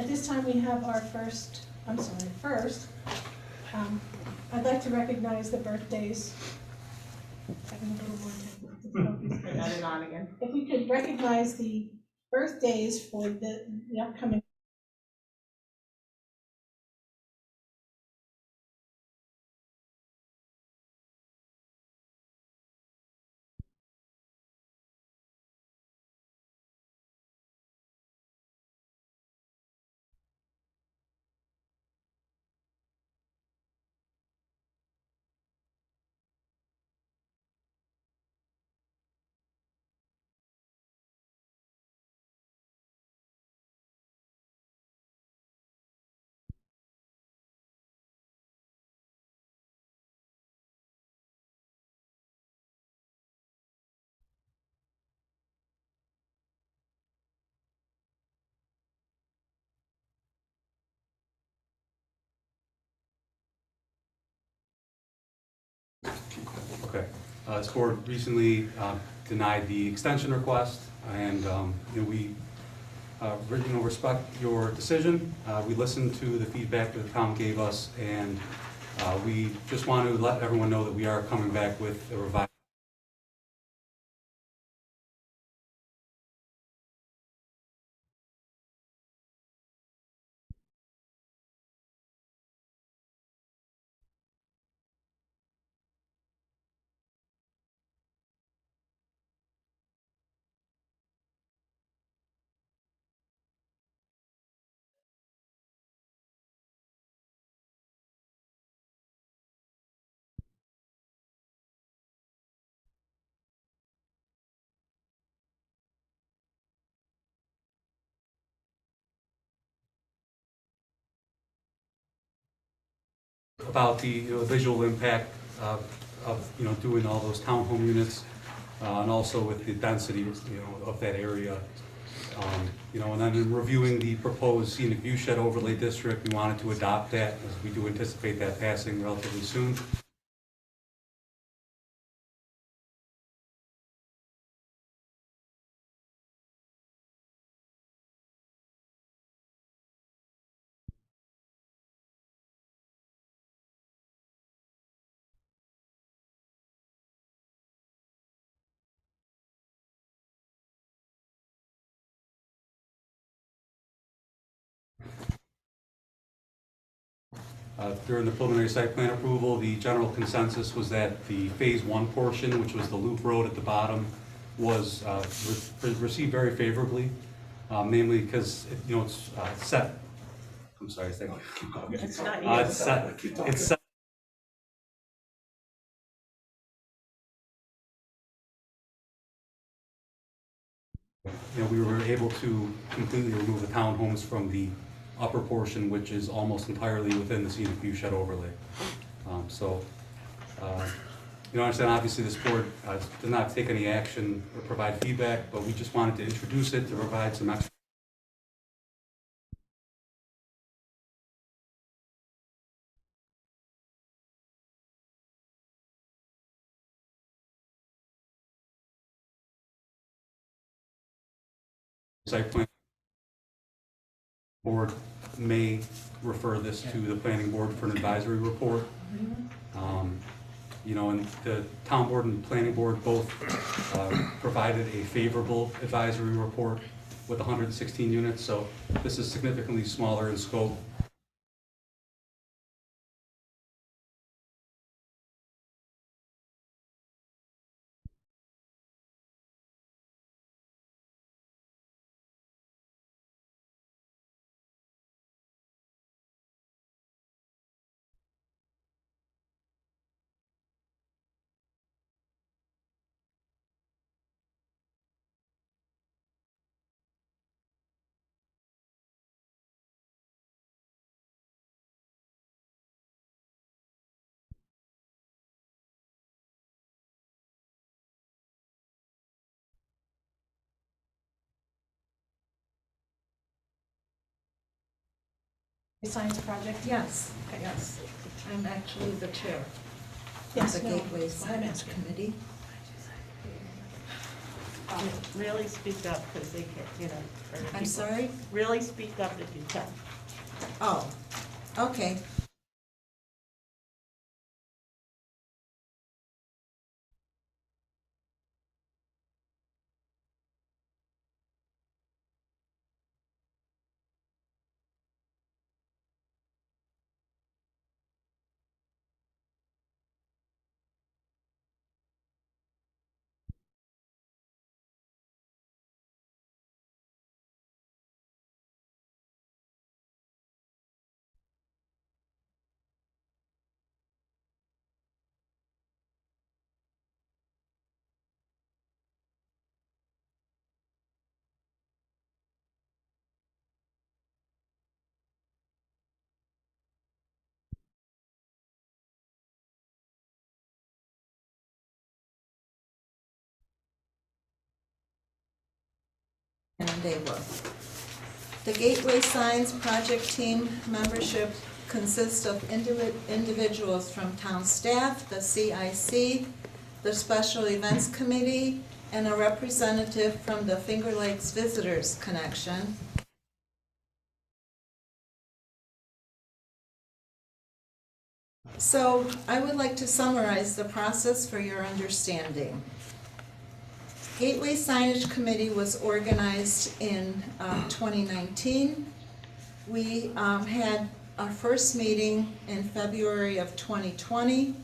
At this time, we have our first, I'd like to recognize the birthdays. Having a little more time. Add it on again. If we could recognize the birthdays for the upcoming. Okay. This board recently denied the extension request, and we respect your decision. We listened to the feedback that the town gave us, and we just want to let everyone know that we are coming back with a revised. About the visual impact of doing all those townhome units, and also with the density of that area. And then in reviewing the proposed scenic view shed overlay district, we wanted to adopt that, as we do anticipate that passing relatively soon. During the preliminary site plan approval, the general consensus was that the phase 1 portion, which was the loop road at the bottom, was received very favorably, namely because it's set. I'm sorry, thank you. It's not It's set. It's set. We were able to completely remove the townhomes from the upper portion, which is almost entirely within the scenic view shed overlay. I understand obviously this board did not take any action or provide feedback, but we just wanted to introduce it to provide some extra. Site plan board may refer this to the planning board for an advisory report. And the town board and planning board both provided a favorable advisory report with 116 units, so this is significantly smaller in scope. Science project? Yes, yes. I'm actually the chair of Yes, the no, Gateway I'm Science asking. Committee. Really speak up, because they can't, you know. other I'm people. sorry? Really speak up if you can. Oh, okay. And they were. The Gateway Signs Project Team membership consists of individuals from town staff, the CIC, the Special Events Committee, and a representative from the Finger Lakes Visitors Connection. So I would like to summarize the process for your understanding. Gateway Signage Committee was organized in 2019. We had our first meeting in February of 2020.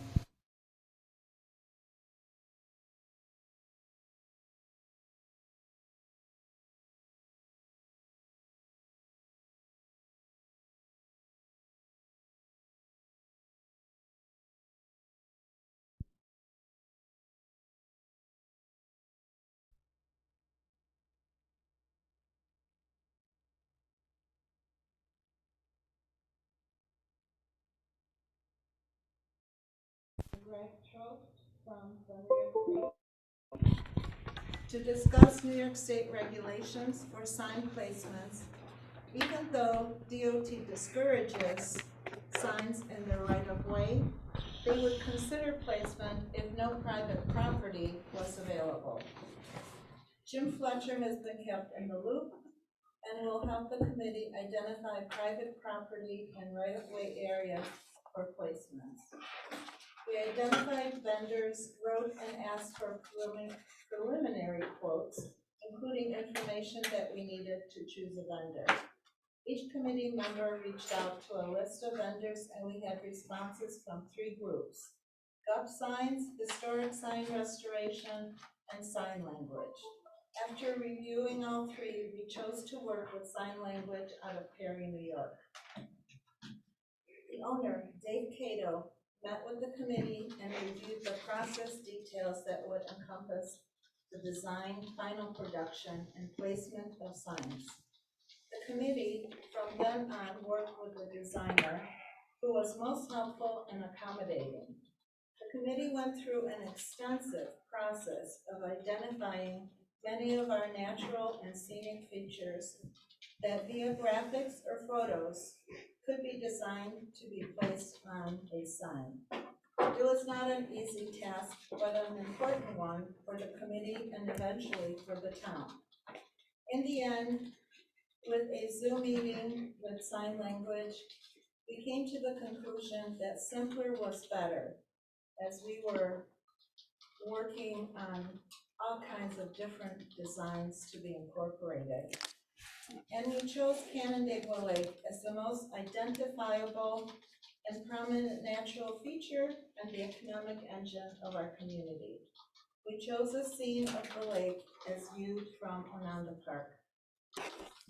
To discuss New York State regulations for sign placements, even though DOT discourages signs in the right-of-way, they would consider placement if no private property was available. Jim Fletcher has been kept in the loop and will help the committee identify private property and right-of-way areas for placements. We identified vendors, wrote and asked for preliminary quotes, including information that we needed to choose a vendor. Each committee member reached out to a list of vendors, and we had responses from 3 groups: GUP Signs, Historic Sign Restoration, and Sign Language. After reviewing all 3, we chose to work with Sign Language out of Perry, New York. The owner, Dave Cato, met with the committee and reviewed the process details that would encompass the design, final production, and placement of signs. The committee from then on worked with the designer, who was most helpful and accommodating. The committee went through an extensive process of identifying many of our natural and scenic features that via graphics or photos could be designed to be placed on a sign. It was not an easy task, but an important one for the committee and eventually for the town. In the end, with a Zoom meeting with Sign Language, we came to the conclusion that simpler was better, as we were working on all kinds of different designs to be incorporated. And we chose Canandaigua Lake as the most identifiable and prominent natural feature and the economic engine of our community. We chose a scene of the lake as viewed from Ananda Park.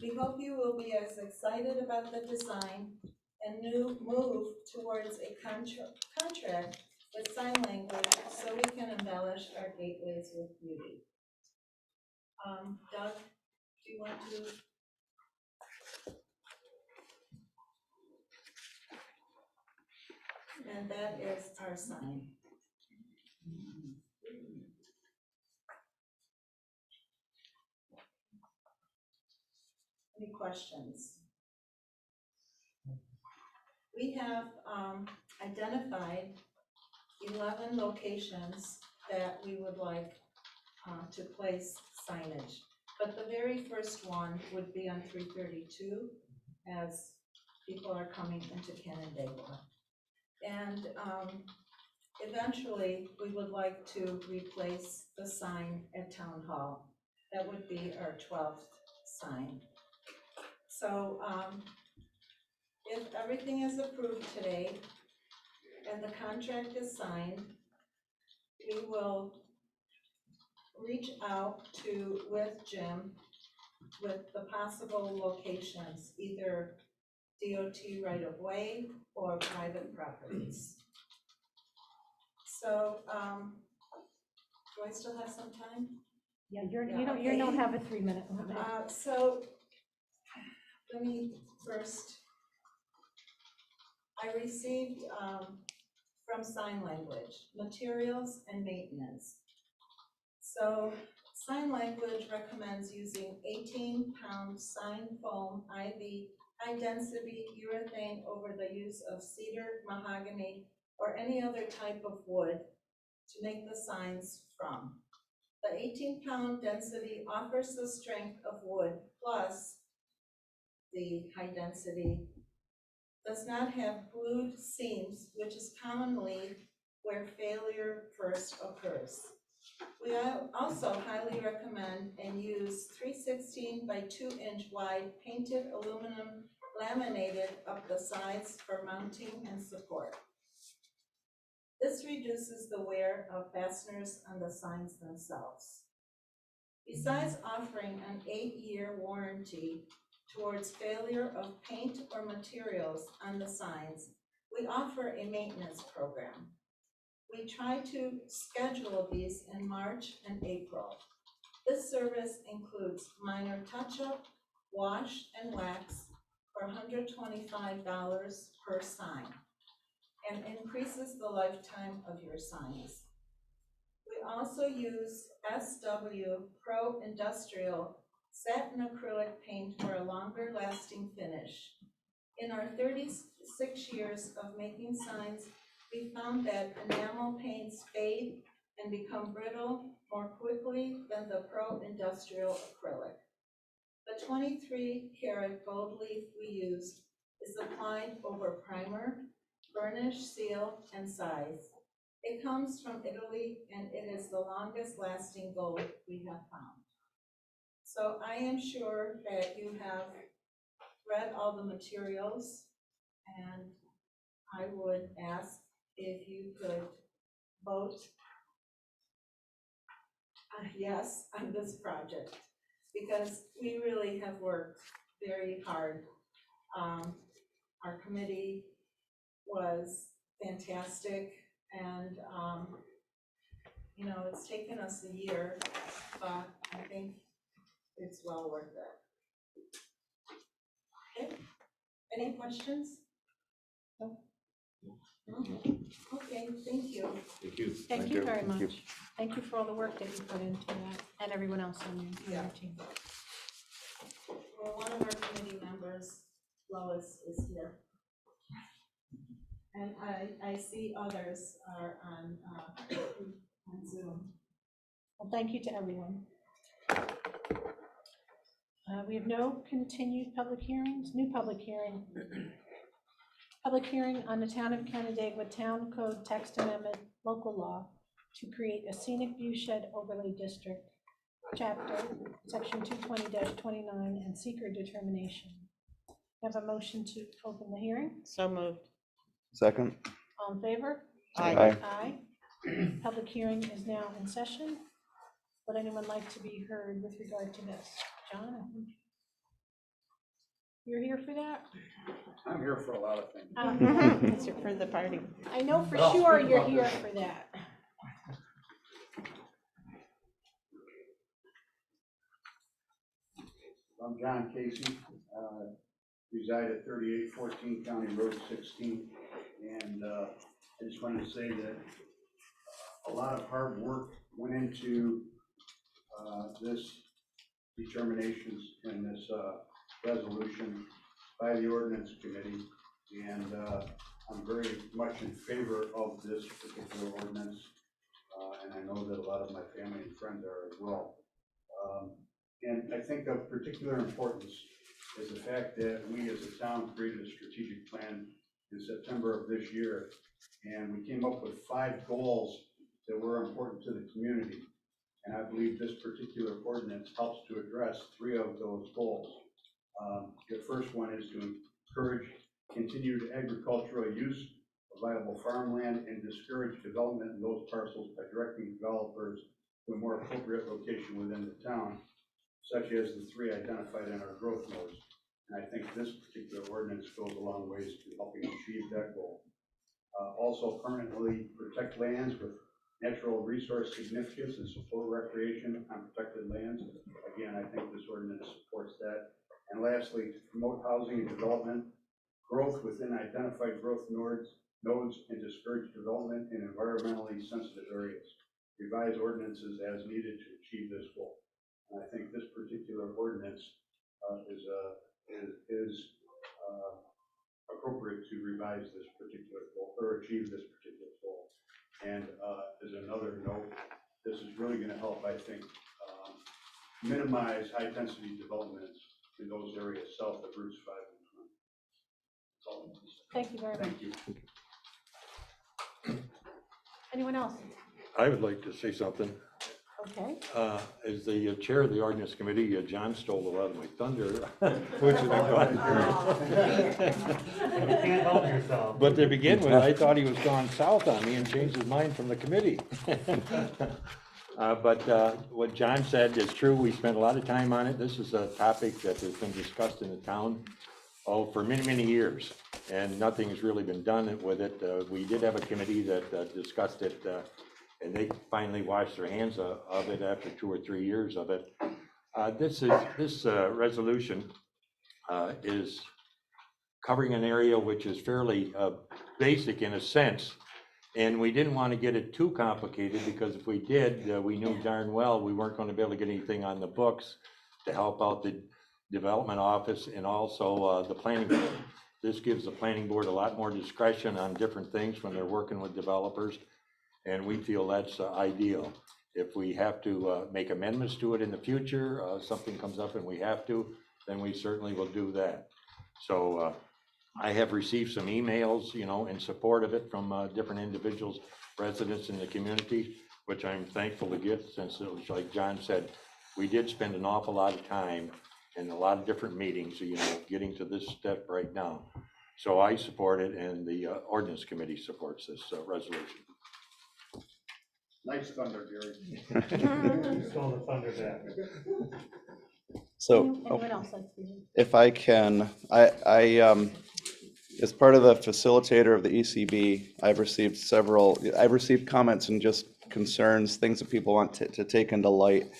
We hope you will be as excited about the design and move towards a contract with Sign Language so we can embellish our gateways with beauty. Doug, do you want to? And that is our sign. Any questions? We have identified 11 locations that we would like to place signage. But the very first one would be on 332 as people are coming into Canandaigua. And eventually, we would like to replace the sign at Town Hall. That would be our 12th sign. So if everything is approved today and the contract is signed, we will reach out with Jim with the possible locations, either DOT right-of-way or private properties. So, do I still have some time? Yeah, you okay. don't have a 3-minute limit. So, let me first, I received from sign language, materials and maintenance. So, sign language recommends using 18-pound sign foam IV high-density urethane over the use of cedar, mahogany, or any other type of wood to make the signs from. The 18-pound density offers the strength of wood, plus the high density does not have glued seams, which is commonly where failure first occurs. We also highly recommend and use 3/16 by 2-inch wide painted aluminum laminated up the sides for mounting and support. This reduces the wear of fasteners on the signs themselves. Besides offering an 8-year warranty towards failure of paint or materials on the signs, we offer a maintenance program. We try to schedule these in March and April. This service includes minor touch-up, wash, and wax for $125 per sign, and increases the lifetime of your signs. We also use SW Pro Industrial satin acrylic paint for a longer lasting finish. In our 36 years of making signs, we found that enamel paints fade and become brittle more quickly than the Pro Industrial acrylic. The 23-karat gold leaf we used is applied over primer, burnish, seal, and size. It comes from Italy, and it is the longest lasting gold we have found. So I am sure that you have read all the materials, and I would ask if you could vote yes on this project, because we really have worked very hard. Our committee was fantastic, and you know, it's taken us a year, but I think it's well worth it. Okay, any questions? No? Okay, thank you. Thank you. Thank you very much. Thank you for all the work that you put into that, and everyone else on your team. Well, one of our committee members, Lois, is here. And I see others are on Zoom. Well, thank you to everyone. We have no continued public hearings, new public hearing. Public hearing on the Town of Canandaigua Town Code Text Amendment Local Law to create a scenic view shed overlay district, chapter, section 220-29, and seeker determination. Have a motion to open the hearing? So moved. Second. All in favor? Aye. Aye. Public hearing is now in session. Would anyone like to be heard with regard to this? John, I think you're here for that? I'm here for a lot of things. It's for the party. I know for Well, sure speak you're about here this. for that. I'm John Casey, reside at 3814 County Road 16, and I just wanted to say that a lot of hard work went into this determinations and this resolution by the ordinance committee, and I'm very much in favor of this particular ordinance, and I know that a lot of my family and friends are as well. And I think of particular importance is the fact that we as a town created a strategic plan in September of this year, and we came up with 5 goals that were important to the community. And I believe this particular ordinance helps to address 3 of those goals. The first one is to encourage continued agricultural use of viable farmland and discourage development in those parcels by directing developers to a more appropriate location within the town, such as the 3 identified in our growth nodes. And I think this particular ordinance goes a long ways to helping achieve that goal. Also permanently protect lands with natural resource significance and support recreation on protected lands. Again, I think this ordinance supports that. And lastly, to promote housing and development growth within identified growth nodes and discourage development in environmentally sensitive areas. Revise ordinances as needed to achieve this goal. And I think this particular ordinance is appropriate to revise this particular goal or achieve this particular goal. And as another note, this is really going to help, I think, minimize high-density developments in those areas south of routes 5 and 20. That's all I'm going to say. Thank you very much. Thank you. Anyone else? I would like to say something. Okay. As the chair of the ordinance committee, John stole a lot of my thunder, which is fun. You can't help yourself. But to begin with, I thought he was gone south on me and changed his mind from the committee. But what John said is true. We spent a lot of time on it. This is a topic that has been discussed in the town for many, many years, and nothing has really been done with it. We did have a committee that discussed it, and they finally washed their hands of it after 2 or 3 years of it. This resolution is covering an area which is fairly basic in a sense, and we didn't want to get it too complicated, because if we did, we knew darn well we weren't going to be able to get anything on the books to help out the development office and also the planning board. This gives the planning board a lot more discretion on different things when they're working with developers, and we feel that's ideal. If we have to make amendments to it in the future, something comes up and we have to, then we certainly will do that. So I have received some emails, in support of it from different individuals, residents in the community, which I'm thankful to get, since it was like John said, we did spend an awful lot of time in a lot of different meetings, getting to this step right now. So I support it, and the ordinance committee supports this resolution. Nice thunder, Gary. Stole the thunder back. So Anyone else like to? if I can, I as part of the facilitator of the ECB, I've received comments and just concerns, things that people want to take into light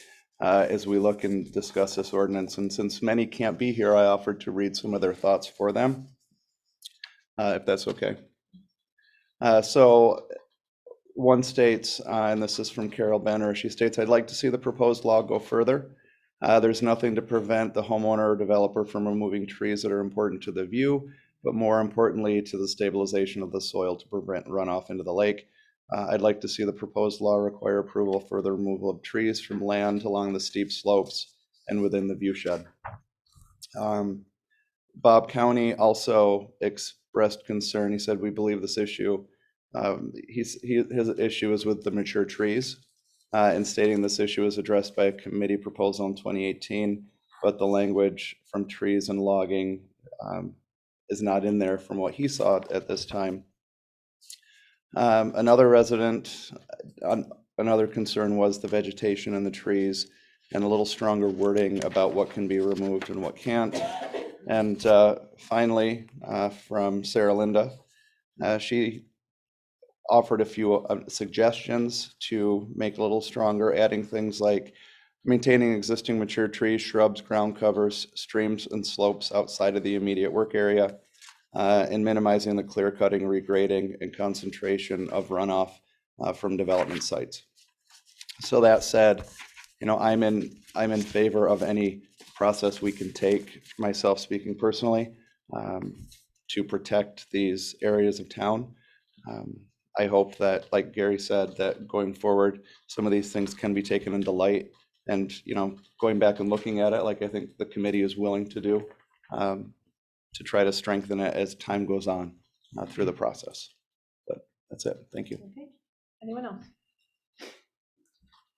as we look and discuss this ordinance. And since many can't be here, I offered to read some of their thoughts for them, if that's okay. So one states, and this is from Carol Benner, she states, "I'd like to see the proposed law go further. There's nothing to prevent the homeowner or developer from removing trees that are important to the view, but more importantly, to the stabilization of the soil to prevent runoff into the lake. I'd like to see the proposed law require approval for the removal of trees from land along the steep slopes and within the view shed." Bob County also expressed concern. He said, "We believe this issue," his issue is with the mature trees, and stating this issue is addressed by a committee proposal in 2018, but the language from trees and logging is not in there from what he saw at this time. Another resident, another concern was the vegetation and the trees, and a little stronger wording about what can be removed and what can't. And finally, from Sarah Linda, she offered a few suggestions to make it a little stronger, adding things like maintaining existing mature trees, shrubs, ground covers, streams, and slopes outside of the immediate work area, and minimizing the clear cutting, regrading, and concentration of runoff from development sites. So that said, I'm in favor of any process we can take, myself speaking personally, to protect these areas of town. I hope that, like Gary said, that going forward, some of these things can be taken into light And, going back and looking at it, like I think the committee is willing to do, to try to strengthen it as time goes on through the process. But that's it. Thank you. Okay, anyone else?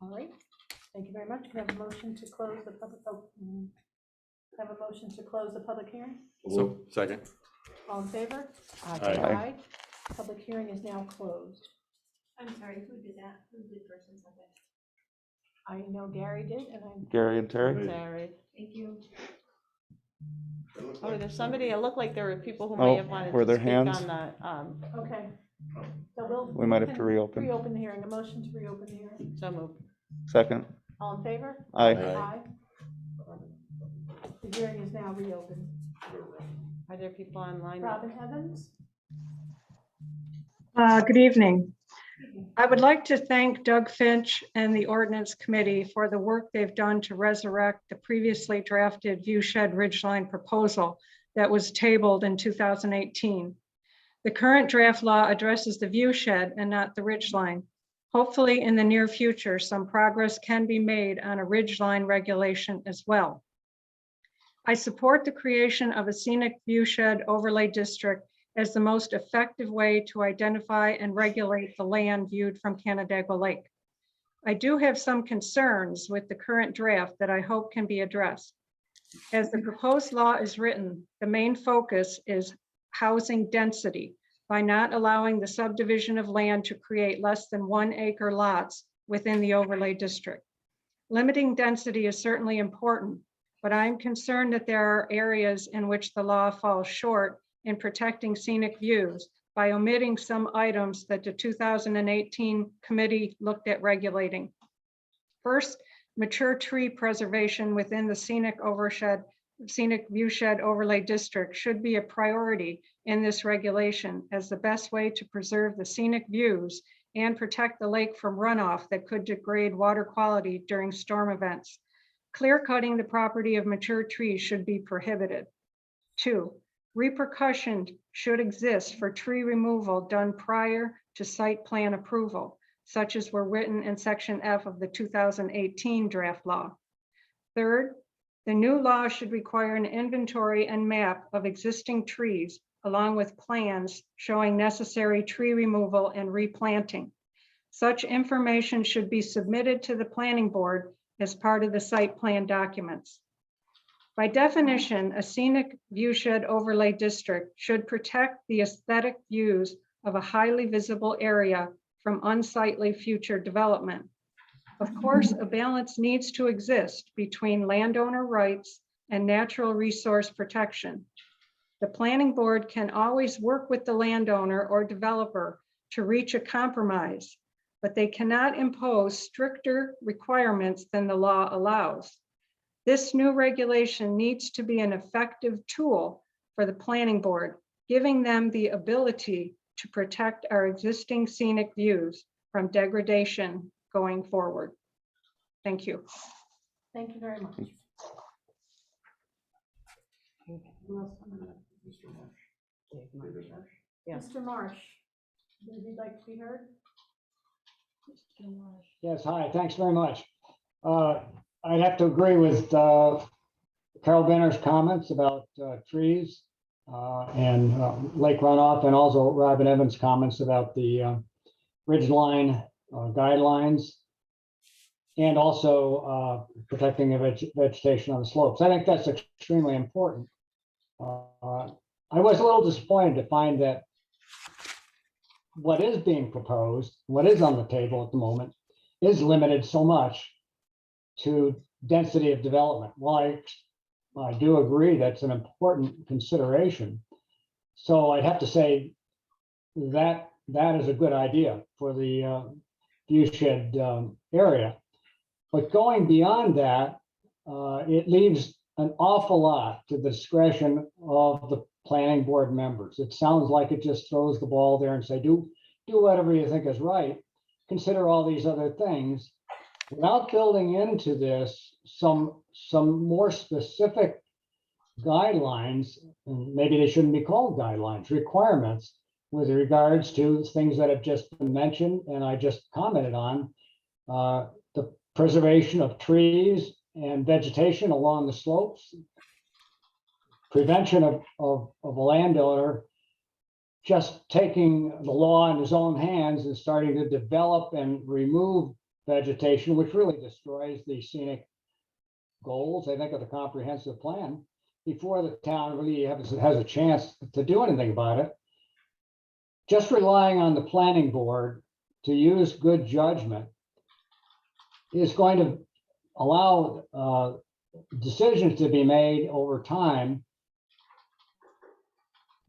All right, thank you very much. Can I have a motion to close the public, have a motion to close the public hearing? So, second. All in favor? Aye. Public hearing is now closed. I'm sorry, who did that? Who did first and second? I know Gary did, and I'm, Gary and Terry? Sorry. Thank you. Oh, there's somebody, it looked like there were people who Oh, may have wanted were to there speak hands? on the, okay. So We might have to reopen. Reopen the hearing, a motion to reopen the hearing. so moved. Second? All in favor? Aye. Aye. The hearing is now reopened. Are there people online? Robin Evans? Good evening. I would like to thank Doug Finch and the Ordinance Committee for the work they've done to resurrect the previously drafted viewshed ridgeline proposal that was tabled in 2018. The current draft law addresses the viewshed and not the ridgeline. Hopefully, in the near future, some progress can be made on a ridgeline regulation as well. I support the creation of a scenic viewshed overlay district as the most effective way to identify and regulate the land viewed from Canandaigua Lake. I do have some concerns with the current draft that I hope can be addressed. As the proposed law is written, the main focus is housing density by not allowing the subdivision of land to create less than 1 acre lots within the overlay district. Limiting density is certainly important, but I'm concerned that there are areas in which the law falls short in protecting scenic views by omitting some items that the 2018 committee looked at regulating. First, mature tree preservation within the scenic viewshed overlay district should be a priority in this regulation as the best way to preserve the scenic views and protect the lake from runoff that could degrade water quality during storm events. Clear cutting the property of mature trees should be prohibited. 2, repercussions should exist for tree removal done prior to site plan approval, such as were written in Section F of the 2018 draft law. Third, the new law should require an inventory and map of existing trees, along with plans showing necessary tree removal and replanting. Such information should be submitted to the planning board as part of the site plan documents. By definition, a scenic viewshed overlay district should protect the aesthetic views of a highly visible area from unsightly future development. Of course, a balance needs to exist between landowner rights and natural resource protection. The planning board can always work with the landowner or developer to reach a compromise, but they cannot impose stricter requirements than the law allows. This new regulation needs to be an effective tool for the planning board, giving them the ability to protect our existing scenic views from degradation going forward. Thank you. Thank you very much. Yeah. Mr. Marsh, would you like to be heard? Mr. Marsh. Yes, hi, thanks very much. I'd have to agree with Carol Benner's comments about trees and lake runoff, and also Robin Evans' comments about the ridgeline guidelines, and also protecting the vegetation on the slopes. I think that's extremely important. I was a little disappointed to find that what is being proposed, what is on the table at the moment, is limited so much to density of development. Well, I do agree that's an important consideration. So I'd have to say that that is a good idea for the viewshed area. But going beyond that, it leaves an awful lot to the discretion of the planning board members. It sounds like it just throws the ball there and say, do whatever you think is right. Consider all these other things without building into this some more specific guidelines. And maybe they shouldn't be called guidelines, requirements with regards to things that have just been mentioned and I just commented on. The preservation of trees and vegetation along the slopes, prevention of a landowner just taking the law in his own hands and starting to develop and remove vegetation, which really destroys the scenic goals, I think, of the comprehensive plan, before the town really has a chance to do anything about it. Just relying on the planning board to use good judgment is going to allow decisions to be made over time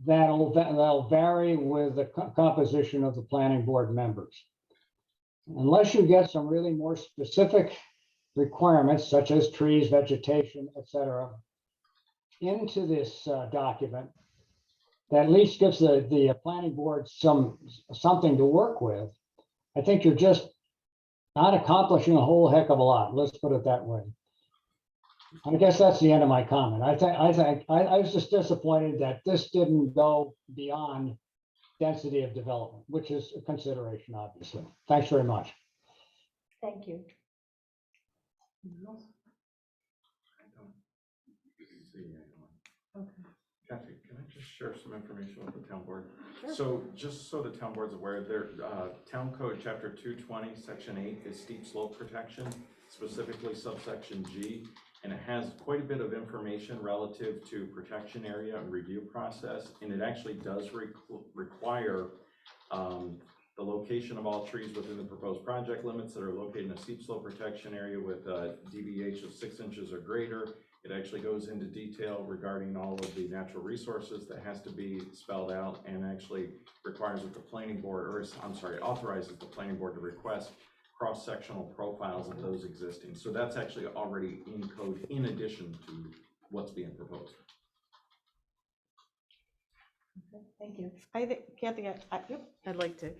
that'll vary with the composition of the planning board members. Unless you get some really more specific requirements, such as trees, vegetation, et cetera, into this document, that at least gives the planning board something to work with, I think you're just not accomplishing a whole heck of a lot. Let's put it that way. I guess that's the end of my comment. I was just disappointed that this didn't go beyond density of development, which is a consideration, obviously. Thanks very much. Thank you. Okay. Kathy, can I just share some information with the town board? Sure. So just so the town board's aware, there, Town Code Chapter 220, Section 8 is steep slope protection, specifically subsection G, and it has quite a bit of information relative to protection area and review process, and it actually does require the location of all trees within the proposed project limits that are located in a steep slope protection area with a DBH of 6 inches or greater. It actually goes into detail regarding all of the natural resources that has to be spelled out, and actually requires that the planning board, or I'm sorry, authorizes the planning board to request cross-sectional profiles of those existing. So that's actually already in code in addition to what's being proposed. Okay, thank you. I think, Kathy, I'd like to.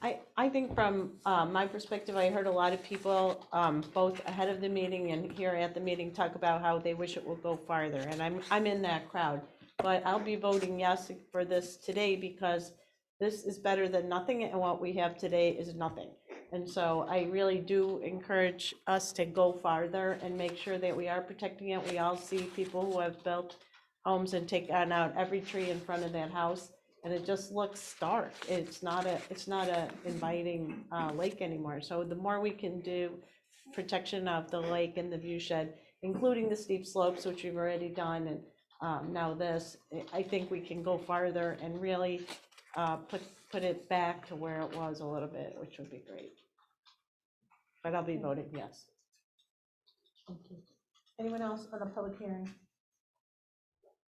I think from my perspective, I heard a lot of people, both ahead of the meeting and here at the meeting, talk about how they wish it would go farther, and I'm in that crowd. But I'll be voting yes for this today because this is better than nothing, and what we have today is nothing. And so I really do encourage us to go farther and make sure that we are protecting it. We all see people who have built homes and taken out every tree in front of that house, and it just looks stark. It's not a inviting lake anymore. So the more we can do protection of the lake and the view shed, including the steep slopes, which we've already done, and now this, I think we can go farther and really put it back to where it was a little bit, which would be great. But I'll be voting yes. Thank you. Anyone else on the public hearing?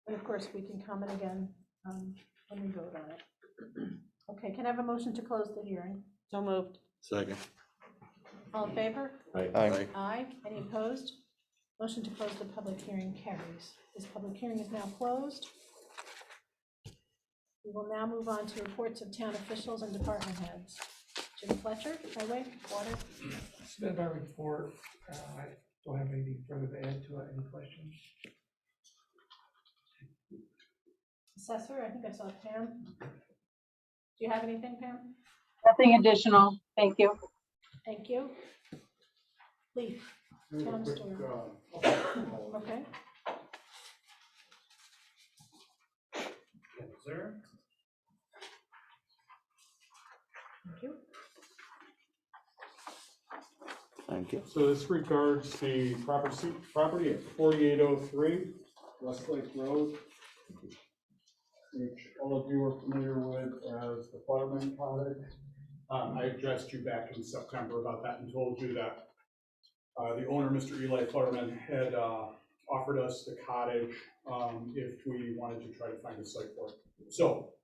And of course, we can comment again when we vote on it. Okay, can I have a motion to close the hearing? So moved. Second. All in favor? Aye. Aye. Any opposed? Motion to close the public hearing carries. This public hearing is now closed. We will now move on to reports of town officials and department heads. Jim Fletcher, Highway, Water. Submit my report. I don't have anything further to add to it. Any questions? Assessor, I think I saw Pam. Do you have anything, Pam? Nothing additional. Thank you. Thank you. Leaf, town store. Okay. Sir? Thank you. Thank you. So this regards the property at 4803 Westlake Road, which all of you are familiar with as the Fireman Cottage. I addressed you back in September about that and told you that the owner, Mr. Eli Fireman, had offered us the cottage if we wanted to try to find a site for it. So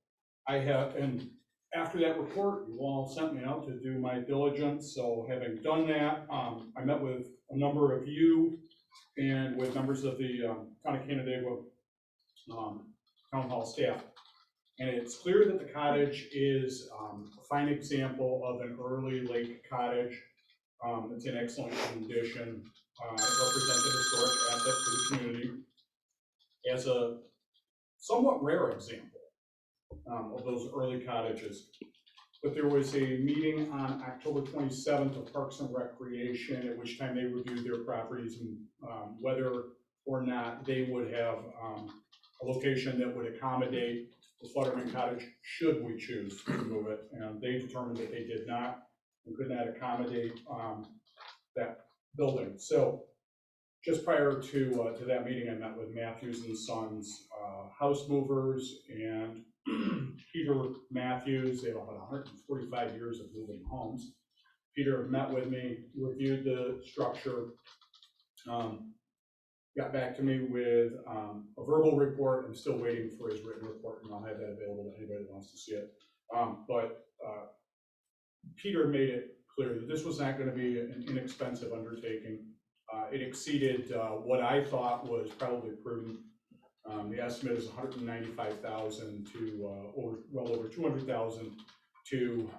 I have, and after that report, you all sent me out to do my diligence. So having done that, I met with a number of you and with members of the Town of Canandaigua Town Hall staff. And it's clear that the cottage is a fine example of an early lake cottage. It's in excellent condition. It represents a historic asset to the community as a somewhat rare example of those early cottages. but there was a meeting on October 27th of Parks and Recreation, at which time they reviewed their properties and whether or not they would have a location that would accommodate the Flutterman Cottage, should we choose to move it. And they determined that they did not and could not accommodate that building. So just prior to that meeting, I met with Matthews and Sons house movers and Peter Matthews. They have about 145 years of moving homes. Peter met with me, reviewed the structure, got back to me with a verbal report. I'm still waiting for his written report, and I'll have that available to anybody that wants to see it. But Peter made it clear that this was not going to be an inexpensive undertaking. It exceeded what I thought was probably prudent. The estimate is $195,000 to well over $200,000 to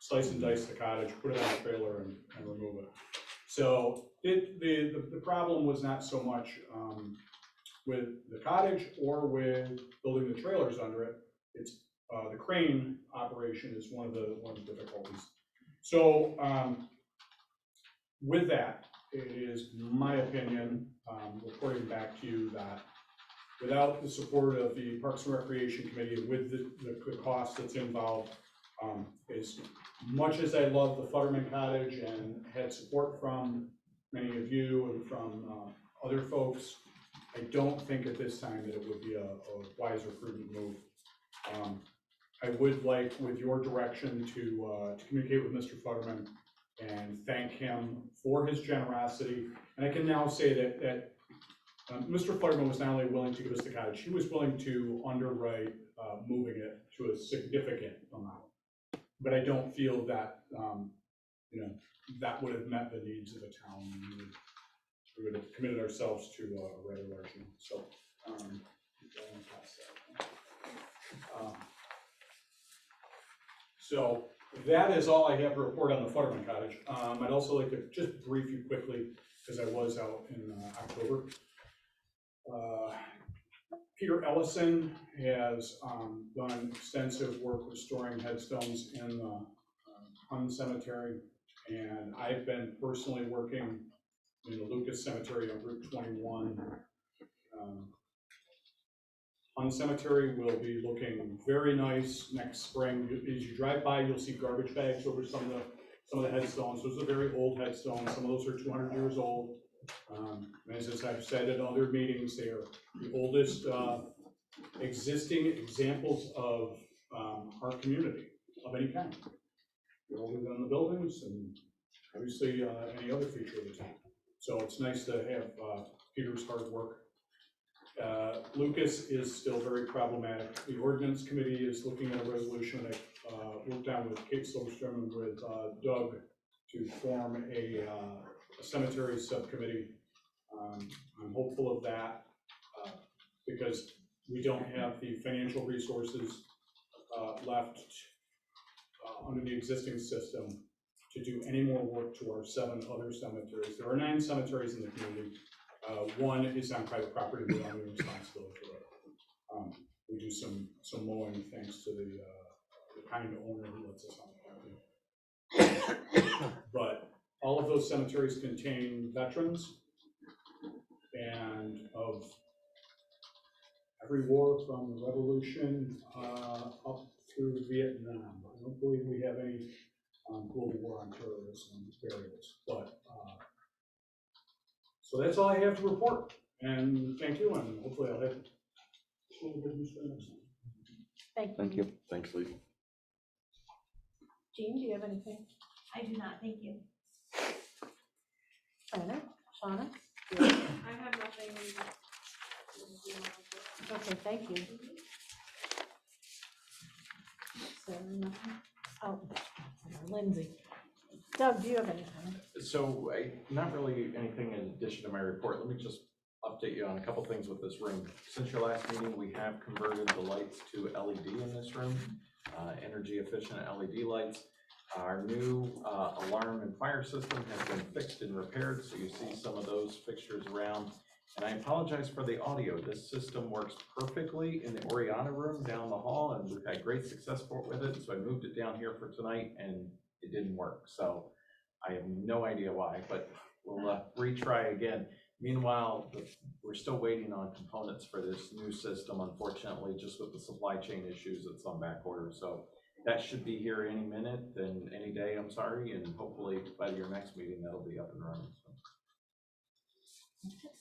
slice and dice the cottage, put it on a trailer, and remove it. So the problem was not so much with the cottage or with building the trailers under it. It's the crane operation is one of the difficulties. So with that, it is my opinion, reporting back to you, that without the support of the Parks and Recreation Committee, with the cost that's involved, as much as I love the Flutterman Cottage and had support from many of you and from other folks, I don't think at this time that it would be a wise or prudent move. I would like, with your direction, to communicate with Mr. Flutterman and thank him for his generosity. And I can now say that Mr. Flutterman was not only willing to give us the cottage, he was willing to underwrite moving it to a significant amount. But I don't feel that, that would have met the needs of the town. We would have committed ourselves to a rather large amount. So, so that is all I have to report on the Flutterman Cottage. I'd also like to just brief you quickly, because I was out in October. Peter Ellison has done extensive work restoring headstones in the Hun Cemetery, and I've been personally working in the Lucas Cemetery on Route 21. Hun Cemetery will be looking very nice next spring. As you drive by, you'll see garbage bags over some of the headstones. Those are very old headstones. Some of those are 200 years old. As I've said at other meetings, they are the oldest existing examples of our community of any kind. They're older than the buildings and obviously any other feature of the town. So it's nice to have Peter's hard work. Lucas is still very problematic. The ordinance committee is looking at a resolution. I worked on with Kate Silverstrom and with Doug to form a cemetery subcommittee. I'm hopeful of that because we don't have the financial resources left under the existing system to do any more work to our 7 other cemeteries. There are 9 cemeteries in the community. One is on private property. We don't have any responsibility for it. We do some mowing thanks to the kind owner who lets us on the property. But all of those cemeteries contain veterans and of every war from the Revolution up through Vietnam. I don't believe we have any global war on terrorism burials, but so that's all I have to report. And thank you, and hopefully I'll have a little good news for next time. Thank you. Thanks, Lee. Jean, do you have anything? I do not, thank you. Planner, Shauna? I have nothing. Okay, thank you. So, nothing? Oh, Lindsay. Doug, do you have anything? So not really anything in addition to my report. Let me just update you on a couple things with this room. Since your last meeting, we have converted the lights to LED in this room, energy efficient LED lights. Our new alarm and fire system has been fixed and repaired, so you see some of those fixtures around. And I apologize for the audio. This system works perfectly in the Oriana room down the hall, and we've had great success with it. So I moved it down here for tonight, and it didn't work. So I have no idea why, but we'll retry again. Meanwhile, we're still waiting on components for this new system, unfortunately, just with the supply chain issues, it's on back order. So that should be here any minute and any day, I'm sorry, and hopefully by your next meeting, that'll be up and running. So.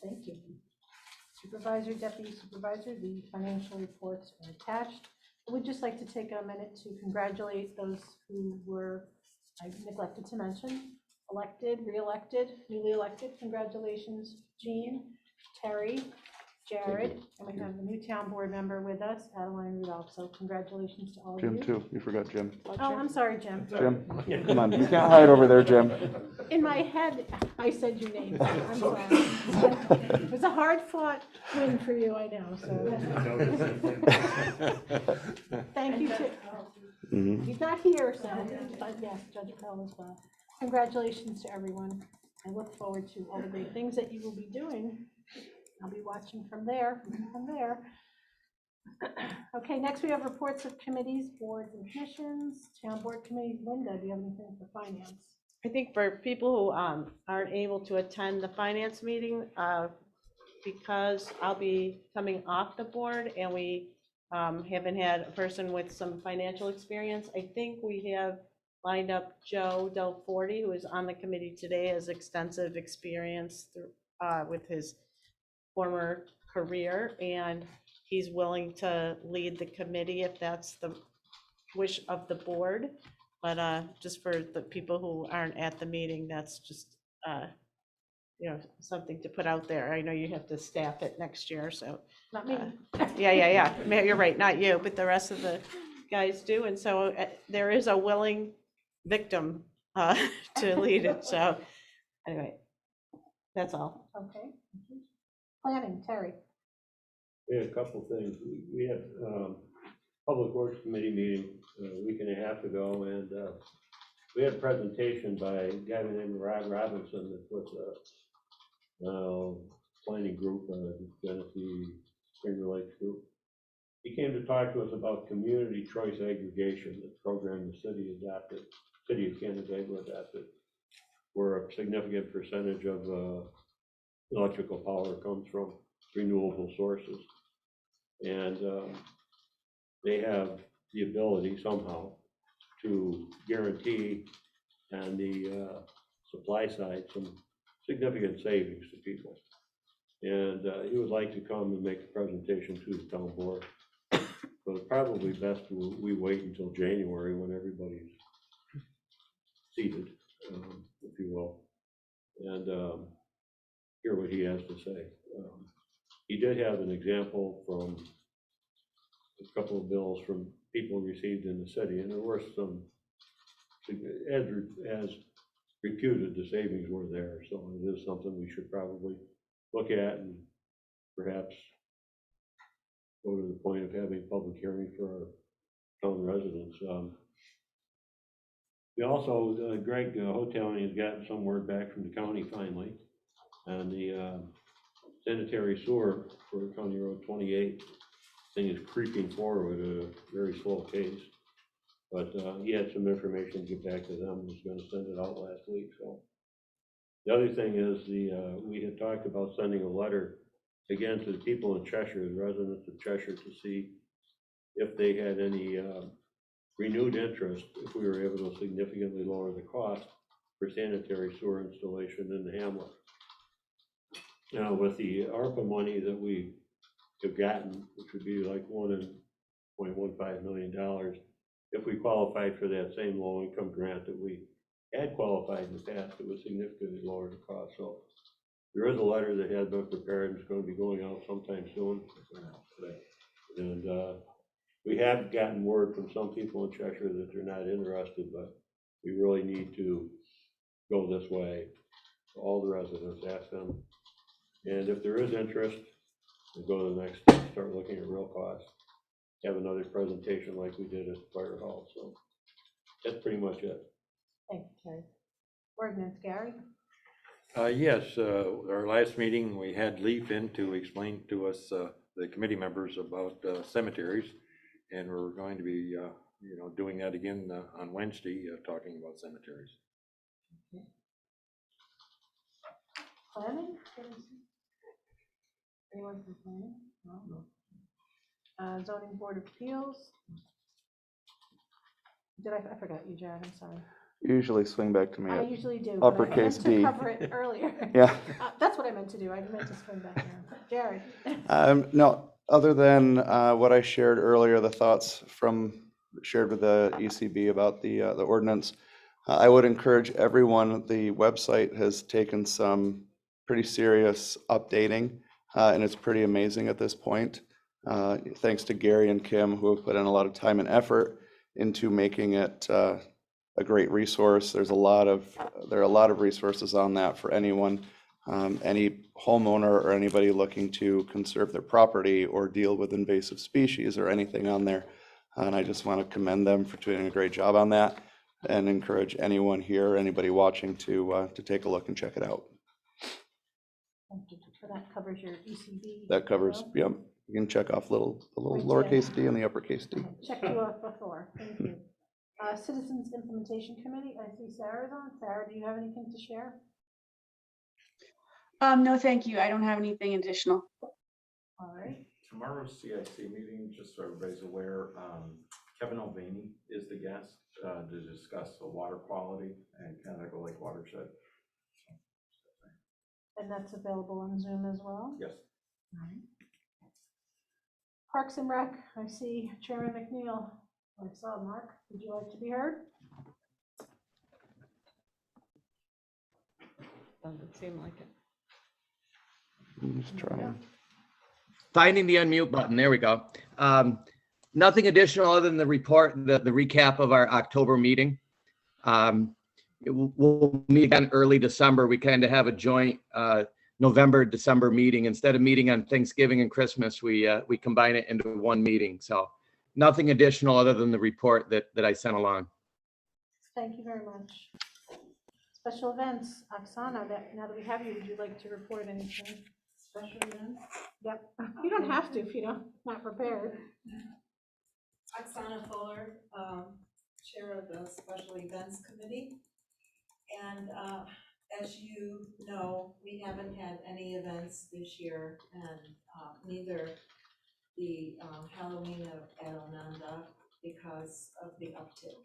Thank you. Supervisor, Deputy Supervisor, the financial reports are attached. I would just like to take a minute to congratulate those who were, I neglected to mention, elected, re-elected, newly elected. Congratulations, Jean, Terry, Jared, and we have a new town board member with us, Adeline Rudolph. So congratulations to all of you. Jim, too. You forgot Jim. Oh, I'm sorry, Jim. Jim, come on, you can't hide over there, Jim. In my head, I said your name, so I'm sorry. It was a hard-fought win for you, I know, so. Thank you to, Mhm. he's not here, so, but yes, Judge Appel as well. Congratulations to everyone. I look forward to all the great things that you will be doing. I'll be watching from there, Okay, next we have reports of committees, boards, and commissions. Town board committees. Linda, do you have anything for finance? I think for people who aren't able to attend the finance meeting, because I'll be coming off the board and we haven't had a person with some financial experience, I think we have lined up Joe Del Forte, who is on the committee today, has extensive experience with his former career, and he's willing to lead the committee if that's the wish of the board. But just for the people who aren't at the meeting, that's just something to put out there. I know you have to staff it next year, so Not me. yeah. You're right, not you, but the rest of the guys do, and so there is a willing victim to lead it. So anyway, that's all. Okay. Planning, Terry. We had a couple things. We had Public Works Committee meeting a week and a half ago, and we had a presentation by a guy named Rob Robinson that was a planning group, Genesee Finger Lakes group. He came to talk to us about community choice aggregation, the program the city of Canandaigua adopted, where a significant percentage of electrical power comes from renewable sources. And they have the ability somehow to guarantee on the supply side some significant savings to people. And he would like to come and make a presentation to the town board. So it's probably best we wait until January when everybody's seated, if you will, and hear what he has to say. He did have an example from a couple of bills from people received in the city, and there were some, as reputed, the savings were there. So it is something we should probably look at and perhaps go to the point of having public hearing for our town residents. We also, Greg Hotelling has gotten some word back from the county finally, and the sanitary sewer for County Road 28 thing is creeping forward at a very slow pace. But he had some information to get back to them. He was going to send it out last week. So the other thing is we had talked about sending a letter again to the people in Cheshire, the residents of Cheshire, to see if they had any renewed interest if we were able to significantly lower the cost for sanitary sewer installation in the hamlet. Now, with the ARPA money that we have gotten, which would be like $1.15 million, if we qualified for that same low-income grant that we had qualified in the past, it would significantly lower the cost. So there is a letter that has been prepared and is going to be going out sometime soon. And we have gotten word from some people in Cheshire that they're not interested, but we really need to go this way. All the residents, ask them. And if there is interest, we'll go to the next step, start looking at real costs. Have another presentation like we did at the fire hall. So that's pretty much it. Thank you, Terry. Ordinance, Gary. Yes, our last meeting, we had Leaf in to explain to us, the committee members about cemeteries. And we're going to be, doing that again on Wednesday, talking about cemeteries. Planning? Anyone from planning? No. Zoning Board of Appeals? I forgot you, Jared, I'm sorry. You usually swing back to me I at usually do, but I meant uppercase to D. cover it earlier. Yeah. That's what I meant to do, I meant to swing back around. Jared? No, other than what I shared earlier, the thoughts shared with the ECB about the ordinance, I would encourage everyone, the website has taken some pretty serious updating, and it's pretty amazing at this point. Thanks to Gary and Kim, who have put in a lot of time and effort into making it a great resource. There are a lot of resources on that for anyone, any homeowner or anybody looking to conserve their property or deal with invasive species or anything on there. And I just want to commend them for doing a great job on that and encourage anyone here, anybody watching to take a look and check it out. So that covers your ECB. That covers, as well? yep, you can check off the little We did. lowercase d and the uppercase d. Checked you off before, thank you. Citizens Implementation Committee, I see Sarah's on. Sarah, do you have anything to share? No, thank you. I don't have anything additional. All right, Tomorrow's CIC meeting, just so everybody's aware, Kevin Mulvaney is the guest to discuss the water quality and Connecticut Lake watershed. and that's available on Zoom as well? Yes. All right. Parks and Rec, I see Chairman McNeil. I saw Mark. Would you like to be heard? Doesn't seem like it. Just try. Finding the unmute button, there we go. Nothing additional other than the report, the recap of our October meeting. We'll meet again early December. We kind of have a joint November, December meeting. Instead of meeting on Thanksgiving and Christmas, we combine it into one meeting. So nothing additional other than the report that I sent along. Thank you very much. Special events, Oksana, now that we have you, would you like to report anything? Special events? Yep, you don't have to if you don't, not prepared. Oksana Fuller, Chair of the Special Events Committee. And as you know, we haven't had any events this year, and neither the Halloween at Onondaga because of the uptick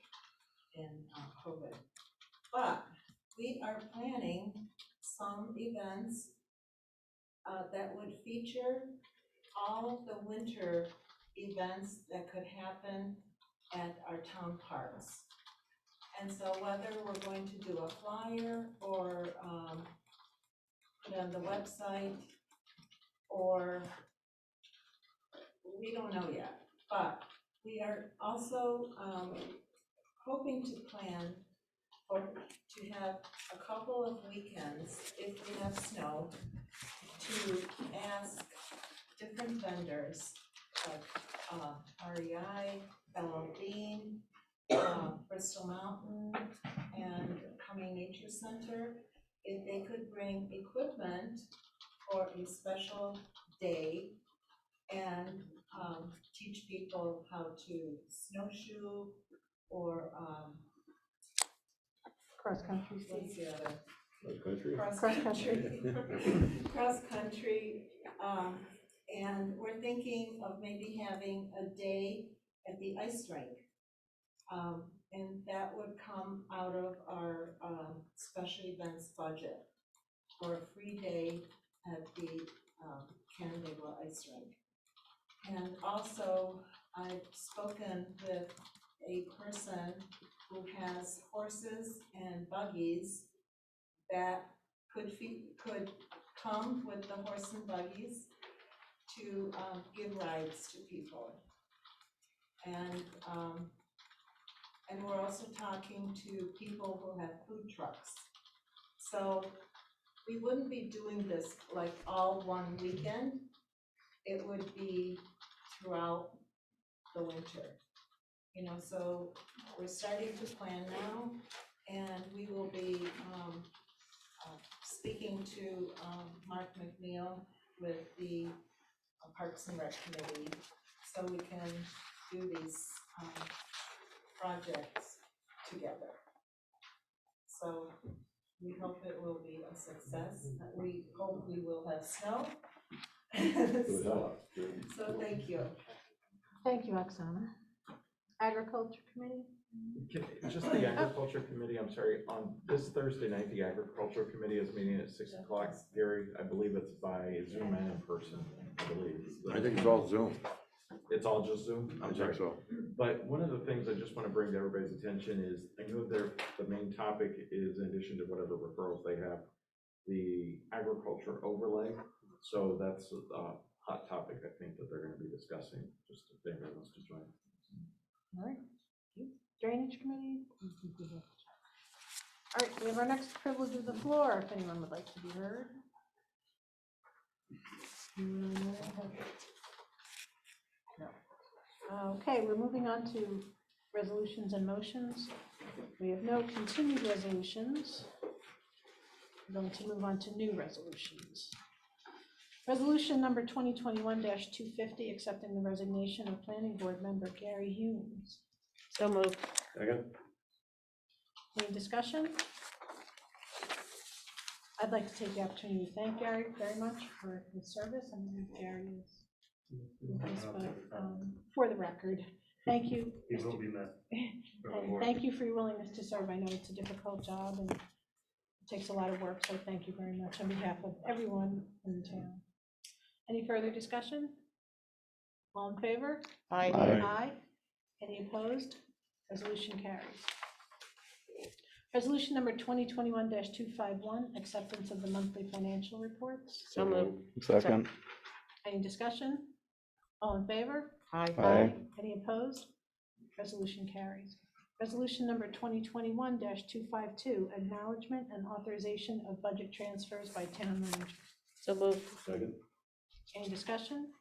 in COVID. But we are planning some events that would feature all the winter events that could happen at our town parks. And so whether we're going to do a flyer or put on the website, or we don't know yet, but we are also hoping to plan to have a couple of weekends, if we have snow, to ask different vendors like REI, Bellow Bean, Bristol Mountain, and Cumming Nature Center, if they could bring equipment for a special day and teach people how to snowshoe or Cross country. what's the other? Cross country. Cross country, and we're thinking of maybe having a day at the ice rink. And that would come out of our special events budget for a free day at the Canandaigua Ice Rink. And also, I've spoken with a person who has horses and buggies that could come with the horse and buggies to give rides to people. And we're also talking to people who have food trucks. So we wouldn't be doing this like all one weekend. It would be throughout the winter. So we're starting to plan now, and we will be speaking to Mark McNeil with the Parks and Rec Committee, so we can do these projects together. So we hope it will be a success. We hope we will have snow. So thank you. Thank you, Oksana. Agriculture Committee? Just the Agriculture Committee, I'm sorry, on this Thursday night, the Agriculture Committee is meeting at 6 o'clock. Gary, I believe it's by Zoom and in person, I believe. I think it's all Zoom. It's all just Zoom? I I'm think sorry. so. But one of the things I just want to bring to everybody's attention is, I know the main topic is, in addition to whatever referrals they have, the agriculture overlay. So that's a hot topic, I think, that they're going to be discussing, just if anybody wants to join. All right. Drainage Committee? All right, we have our next privilege of the floor, if anyone would like to be heard. No. Okay, we're moving on to resolutions and motions. We have no continued resolutions. We're going to move on to new resolutions. Resolution number 2021-250, accepting the resignation of Planning Board member Gary Humes. So moved. Second? Any discussion? I'd like to take the opportunity to thank Gary very much for his service. I know Gary is with us, but for the record, thank you. He will be missed. And thank you for your willingness to serve. I know it's a difficult job and it takes a lot of work, so thank you very much on behalf of everyone in the town. Any further discussion? All in favor? Aye. Aye. Any opposed? Resolution carries. Resolution number 2021-251, acceptance of the monthly financial reports. So moved. Second. Any discussion? All in favor? Aye. Aye. Any opposed? Resolution carries. Resolution number 2021-252, acknowledgement and authorization of budget transfers by town manager. So moved. Second? Any discussion?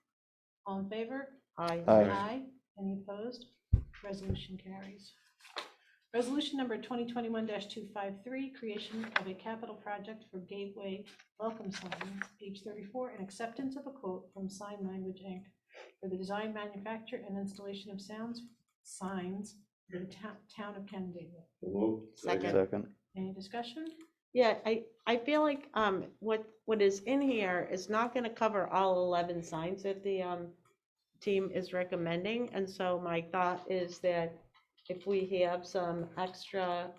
All in favor? Aye. Aye. Any opposed? Resolution carries. Resolution number 2021-253, creation of a capital project for Gateway Welcome Signs, page 34, and acceptance of a quote from Sign Language, Inc. for the design, manufacture, and installation of signs for the town of Canandaigua. So moved. Second. Any discussion? Yeah, I feel like what is in here is not going to cover all 11 signs that the team is recommending. And so my thought is that if we have some extra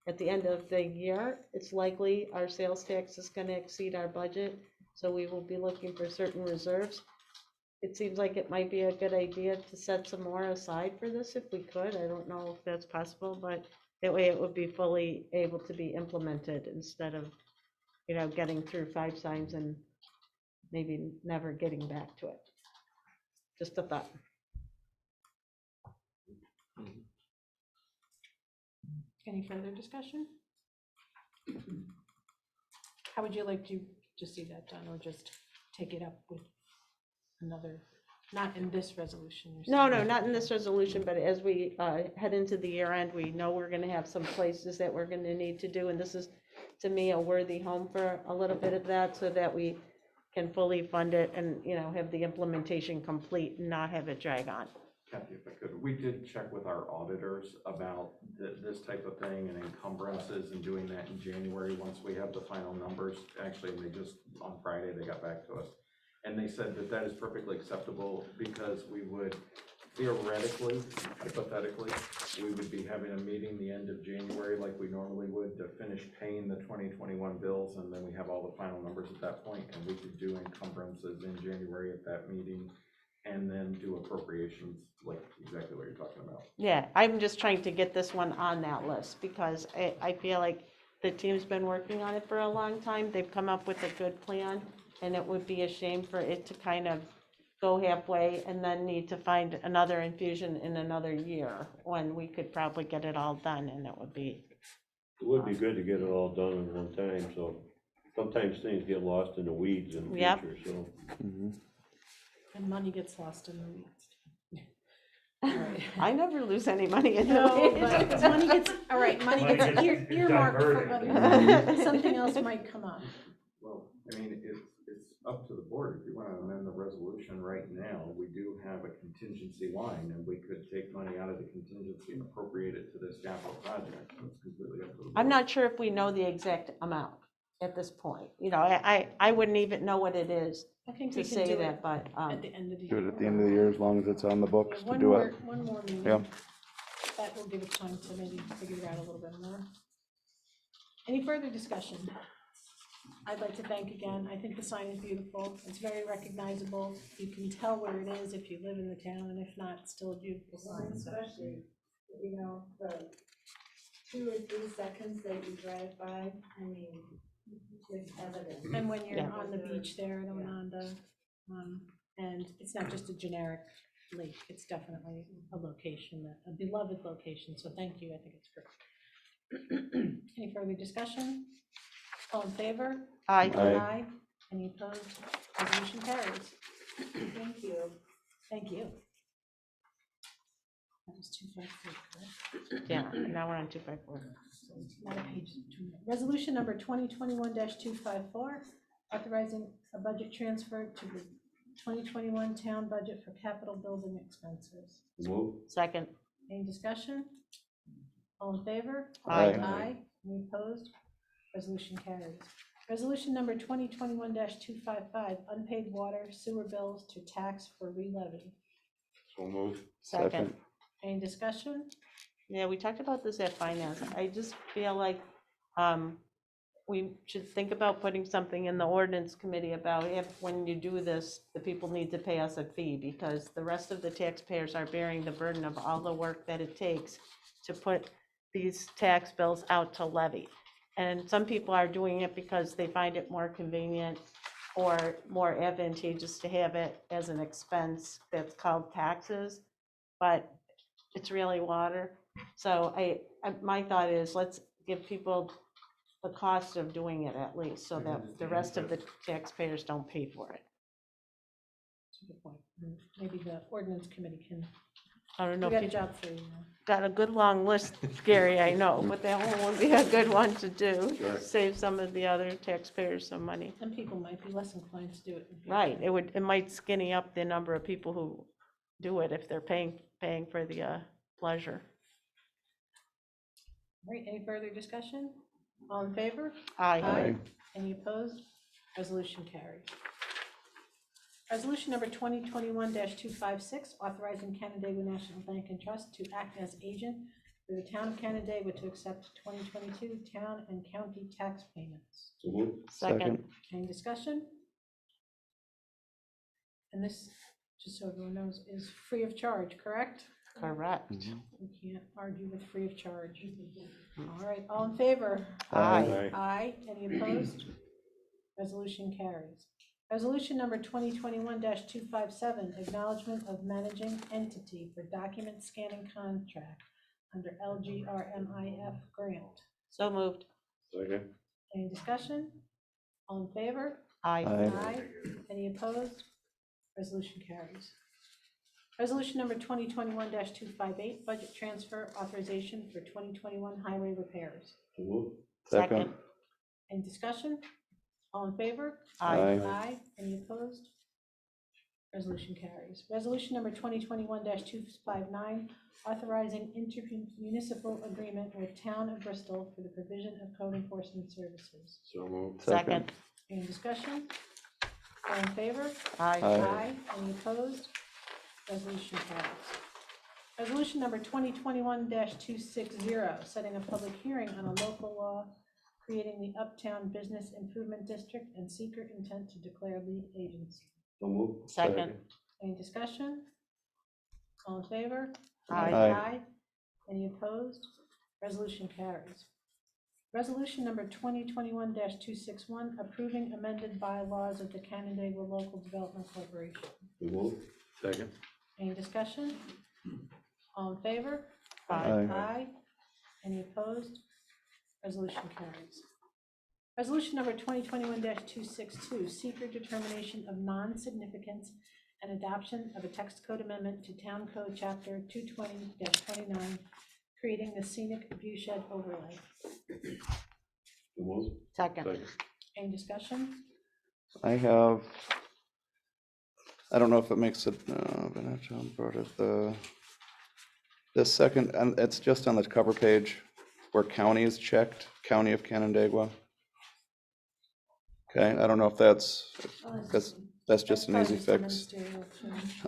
at the end of the year, it's likely our sales tax is going to exceed our budget. So we will be looking for certain reserves. It seems like it might be a good idea to set some more aside for this if we could. I don't know if that's possible, but that way it would be fully able to be implemented instead of, getting through 5 signs and maybe never getting back to it. Just a thought. Any further discussion? How would you like to see that done, or just take it up with another, not in this resolution? No, not in this resolution, but as we head into the year end, we know we're gonna have some places that we're gonna need to do, and this is, to me, a worthy home for a little bit of that, so that we can fully fund it and, have the implementation complete and not have it drag on. Kathy, if I could, we did check with our auditors about this type of thing and encumbrances and doing that in January once we have the final numbers. Actually, they just, on Friday, they got back to us. And they said that that is perfectly acceptable because we would theoretically, hypothetically, we would be having a meeting the end of January like we normally would to finish paying the 2021 bills, and then we have all the final numbers at that point, and we could do encumbrances in January at that meeting and then do appropriations, like exactly what you're talking about. Yeah, I'm just trying to get this one on that list because I feel like the team's been working on it for a long time. They've come up with a good plan, and it would be a shame for it to kind of go halfway and then need to find another infusion in another year when we could probably get it all done, and it would be. It would be good to get it all done in one time, so sometimes things get lost in the weeds in the Yep. future, so. And money gets lost in the weeds. I never lose any money in the No, weeds. but money gets, all right, right, money gets earmarked for diverted. other, something else might come up. Well, I mean, it's up to the board. If you want to amend the resolution right now, we do have a contingency line, and we could take money out of the contingency and appropriate it to this capital project. So it's completely up to the board. I'm not sure if we know the exact amount at this point. You know, I wouldn't even know what it is I think to we can say do that, it but, at the end of the Do year. it at the end of the year as long as it's on the books to One do more, it. one more meeting. Yeah. That will give us time to maybe figure it out a little bit more. Any further discussion? I'd like to thank again. I think the sign is beautiful. It's very recognizable. You can tell where it is if you live in the town, and if not, it's still a beautiful sign. So, Especially, you know, the 2 or 3 seconds that you drive by, I mean, it's evident. and when you're Yeah. on the beach there in Ononda, and it's not just a generic lake, it's definitely a location, a beloved location. So thank you. I think it's great. Any further discussion? All in favor? I, Aye. Any opposed? Resolution carries. Thank you. Thank you. That was 253, correct? yeah, now we're on 254. So it's a lot of pages between them. Resolution number 2021-254, authorizing a budget transfer to the 2021 town budget for capital building expenses. Move. Second, Any discussion? All in favor? Aye. Aye. Any opposed? Resolution carries. Resolution number 2021-255, unpaid water, sewer bills to tax for re-levy. So moved. second. Any discussion? Yeah, we talked about this at finance. I just feel like we should think about putting something in the ordinance committee about if, when you do this, the people need to pay us a fee, because the rest of the taxpayers are bearing the burden of all the work that it takes to put these tax bills out to levy. And some people are doing it because they find it more convenient or more advantageous to have it as an expense that's called taxes, but it's really water. So my thought is, let's give people the cost of doing it at least, so that the rest of the taxpayers don't pay for it. That's a good point. Maybe the ordinance committee can, I don't know we if got a you job for you. got a good long list, Gary, I know, but that one would be a good one to do. Sure. Save some of the other taxpayers some money. And people might be less inclined to do it. in future. Right, it might skinny up the number of people who do it if they're paying for the pleasure. All right, any further discussion? All in favor? Aye. Any opposed? Resolution carries. Resolution number 2021-256, authorizing Canandaigua National Bank and Trust to act as agent for the town of Canandaigua to accept 2022 town and county tax payments. So move. Second, Any discussion? And this, just so everyone knows, is free of charge, correct? correct. We can't argue with free of charge. All right, all in favor? Aye. Aye. Any opposed? Resolution carries. Resolution number 2021-257, acknowledgement of managing entity for document scanning contract under LGRMIF grant. So moved. Second. Any discussion? All in favor? Aye. Aye. Any opposed? Resolution carries. Resolution number 2021-258, budget transfer authorization for 2021 highway repairs. So move. Second. Any discussion? All in favor? Aye. Aye. Any opposed? Resolution carries. Resolution number 2021-259, authorizing intermunicipal agreement with Town of Bristol for the provision of code enforcement services. So moved. Second. Any discussion? All in favor? Aye. Aye. Any opposed? Resolution carries. Resolution number 2021-260, setting a public hearing on a local law creating the Uptown Business Improvement District and secret intent to declare lead agency. So move. Second. Any discussion? All in favor? Aye. Aye. Any opposed? Resolution carries. Resolution number 2021-261, approving amended bylaws of the Canandaigua Local Development Corporation. So move. Second. Any discussion? All in favor? Aye. Aye. Any opposed? Resolution carries. Resolution number 2021-262, secret determination of non-significance and adoption of a text code amendment to Town Code Chapter 220-29, creating the scenic view shed overlay. Second. Any discussion? I don't know if it makes it, the second, and it's just on the cover page where county is checked, County of Canandaigua. Okay, I don't know if that's just an easy fix.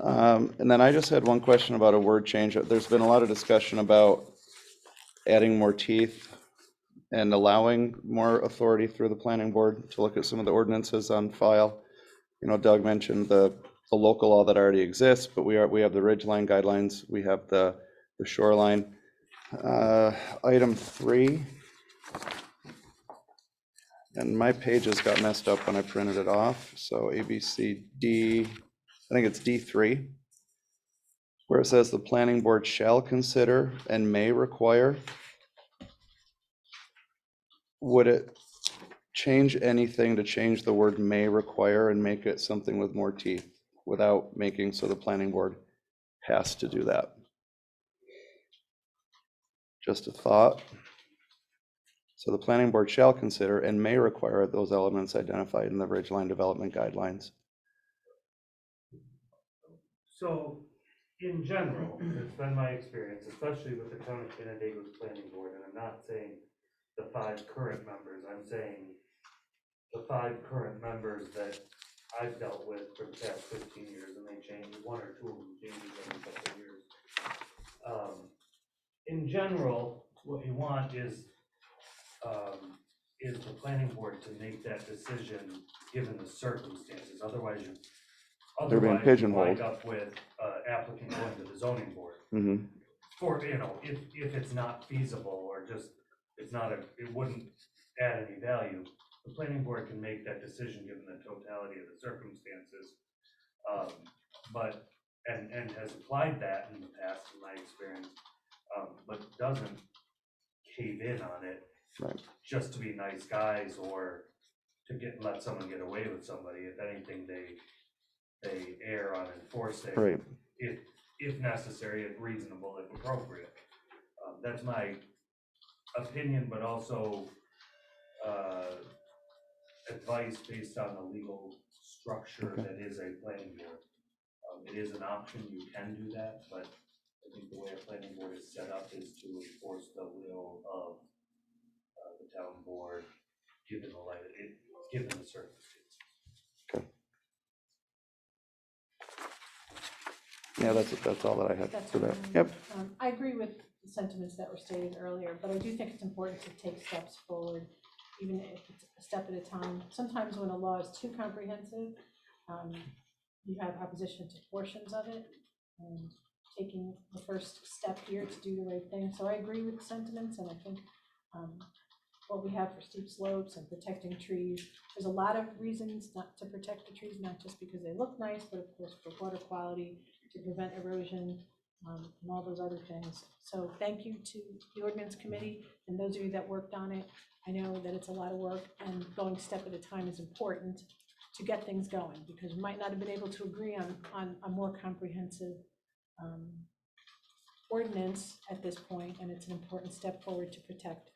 And then I just had one question about a word change. There's been a lot of discussion about adding more teeth and allowing more authority through the planning board to look at some of the ordinances on file. You know, Doug mentioned the local law that already exists, but we have the ridgeline guidelines, we have the shoreline. Item 3, and my pages got messed up when I printed it off, so A, B, C, D, I think it's D3, where it says the planning board shall consider and may require. Would it change anything to change the word may require and make it something with more teeth without making so the planning board has to do that? Just a thought. So the planning board shall consider and may require those elements identified in the ridgeline development guidelines. So, in general, it's been my experience, especially with the town of Canandaigua's planning board, and I'm not saying the 5 current members, I'm saying the 5 current members that I've dealt with for the past 15 years, and they change, 1 or 2 of them changes every couple of years. In general, what you want is the planning board to make that decision given the circumstances, otherwise They're being you pigeonholed. wind up with applicant going to the zoning board. Mm-hmm. For, if it's not feasible or just, it wouldn't add any value, the planning board can make that decision given the totality of the circumstances. And has applied that in the past, in my experience, but doesn't cave in on it. Right. Just to be nice guys or to let someone get away with somebody. If anything, they err on enforcing. Right. If necessary, if reasonable, if appropriate. That's my opinion, but also advice based on the legal structure that is a planning board. It is an option, you can do that, but I think the way a planning board is set up is to enforce the will of the town board, given the circumstances. Okay. Yeah, that's all that I had That's for that. fine. Yep. I agree with the sentiments that were stated earlier, but I do think it's important to take steps forward, even if it's a step at a time. Sometimes when a law is too comprehensive, you have opposition to portions of it, and taking the first step here to do the right thing. So I agree with the sentiments, and I think what we have for steep slopes and protecting trees, there's a lot of reasons not to protect the trees, not just because they look nice, but of course for water quality, to prevent erosion, and all those other things. So thank you to the ordinance committee and those of you that worked on it. I know that it's a lot of work, and going step at a time is important to get things going, because we might not have been able to agree on a more comprehensive ordinance at this point, and it's an important step forward to protect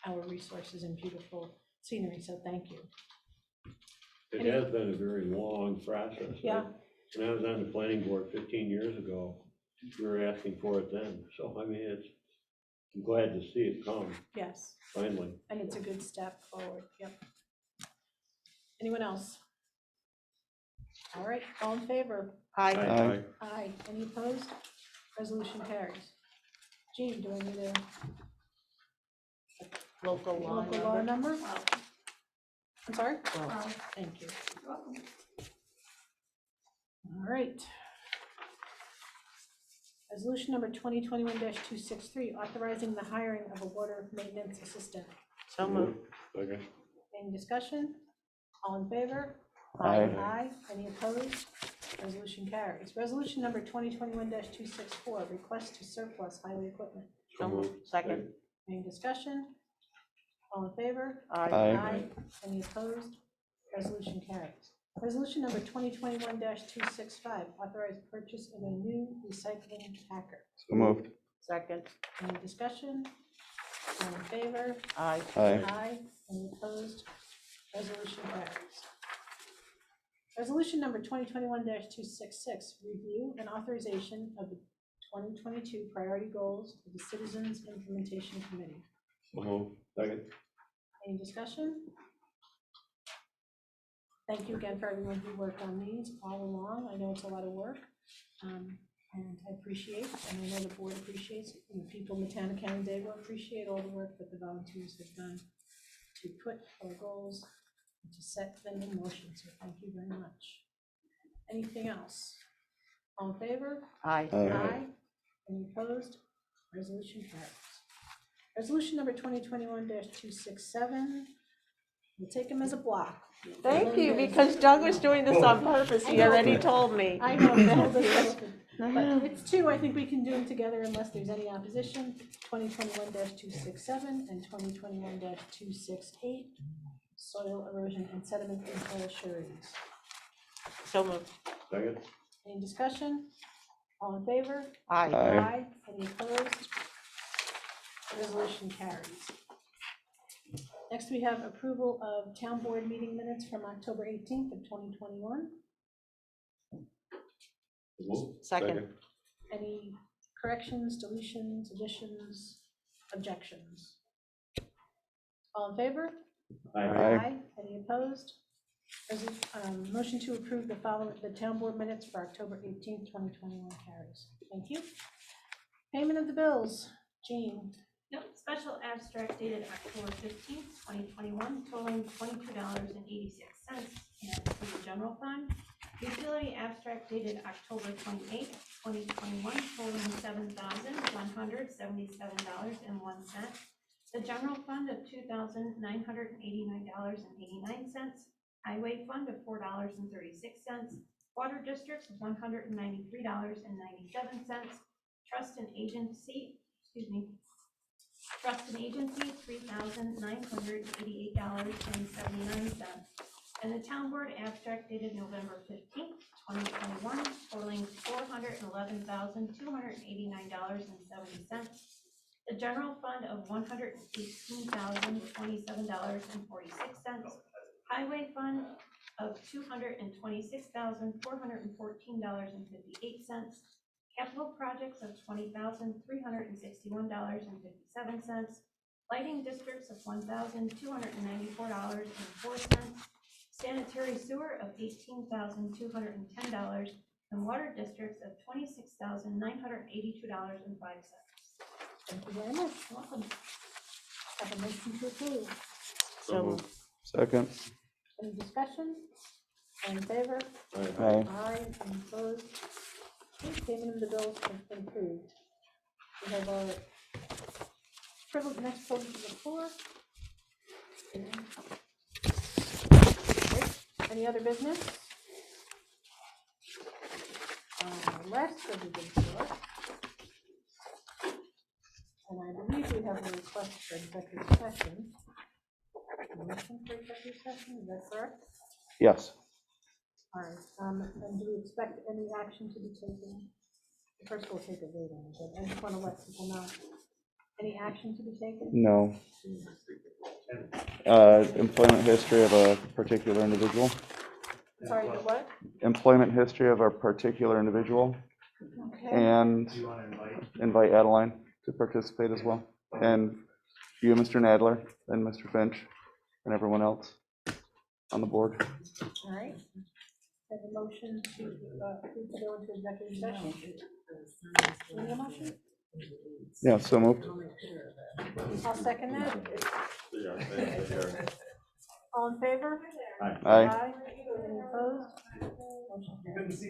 our resources and beautiful scenery, so thank you. It has been a very long process. Yeah. When I was on the planning board 15 years ago, we were asking for it then. So, I mean, I'm glad to see it come. Yes. Finally. And it's a good step forward, yep. Anyone else? All right, all in favor? Aye. Aye. Aye. Any opposed? Resolution carries. Jean, do I need a Local law local law number. number? I'm sorry? Well, Thank you. All right. Resolution number 2021-263, authorizing the hiring of a water maintenance assistant. So moved. Okay. Any discussion? All in favor? Aye. Aye. Any opposed? Resolution carries. Resolution number 2021-264, request to surplus highway equipment. So moved. Second. Any discussion? All in favor? Aye. Aye. Any opposed? Resolution carries. Resolution number 2021-265, authorized purchase of a new recycling packer. So moved. Second. Any discussion? All in favor? Aye. Aye. Aye. Any opposed? Resolution carries. Resolution number 2021-266, review and authorization of the 2022 priority goals for the Citizens Implementation Committee. Second. Any discussion? Thank you again for everyone who worked on these all along. I know it's a lot of work. And I appreciate, and I know the board appreciates, and the people in the town of Canandaigua appreciate all the work that the volunteers have done to put our goals and to set them in motion, so thank you very much. Anything else? All in favor? Aye. Aye. Any opposed? Resolution carries. Resolution number 2021-267, we'll take them as a block. Thank you, because Doug was doing this on purpose. He already told me. I know, Thank but you. it's two, I think we can do them together unless there's any opposition. 2021-267 and 2021-268, soil erosion and sediment control sureties. So moved. Second. Any discussion? All in favor? Aye. Aye. Any opposed? Resolution carries. Next, we have approval of town board meeting minutes from October 18th of 2021. Second. Any corrections, deletions, additions, objections? All in favor? Aye. Any opposed? Motion to approve the town board minutes for October 18th, 2021 carries. Thank you. Payment of the bills. Jean. Nope, special abstract dated October 15th, 2021, totaling $22.86. And for the general fund, utility abstract dated October 28th, 2021, totaling $7,177.01. The general fund of $2,989.89. Highway fund of $4.36. Water districts of $193.97. Trust and agency, $3,988.79, and the town board abstract dated November 15th, 2021, totaling $411,289.70. The general fund of $118,027.46. Highway fund of $226,414.58. Capital projects of $20,361.57. Lighting districts of $1,294.04. Sanitary sewer of $18,210, and water districts of $26,982.05. Thank you very much. Welcome. Have a motion to approve. So moved. Second. Any discussion? All in favor? Aye. Aye. Any opposed? Okay, payment of the bills has been approved. We have our next privilege of the floor. Any other business? Last privilege of the floor. And I believe we have a request for executive session. Motion for executive session, is that correct? Yes. All right, and do we expect any action to be taken? First, we'll take a vote on it, but I just want to let people know. Any action to be taken? No. Employment history of a particular individual. Sorry, the what? Employment history of a particular individual. Okay. And Do you want to invite Adeline to participate as well. And you, Mr. Nadler, and Mr. Finch, and everyone else on the board. All right. Have a motion to go into executive session. Any motion? Yeah, so moved. I'll second that. All in favor? Aye. Any opposed? Motion carries.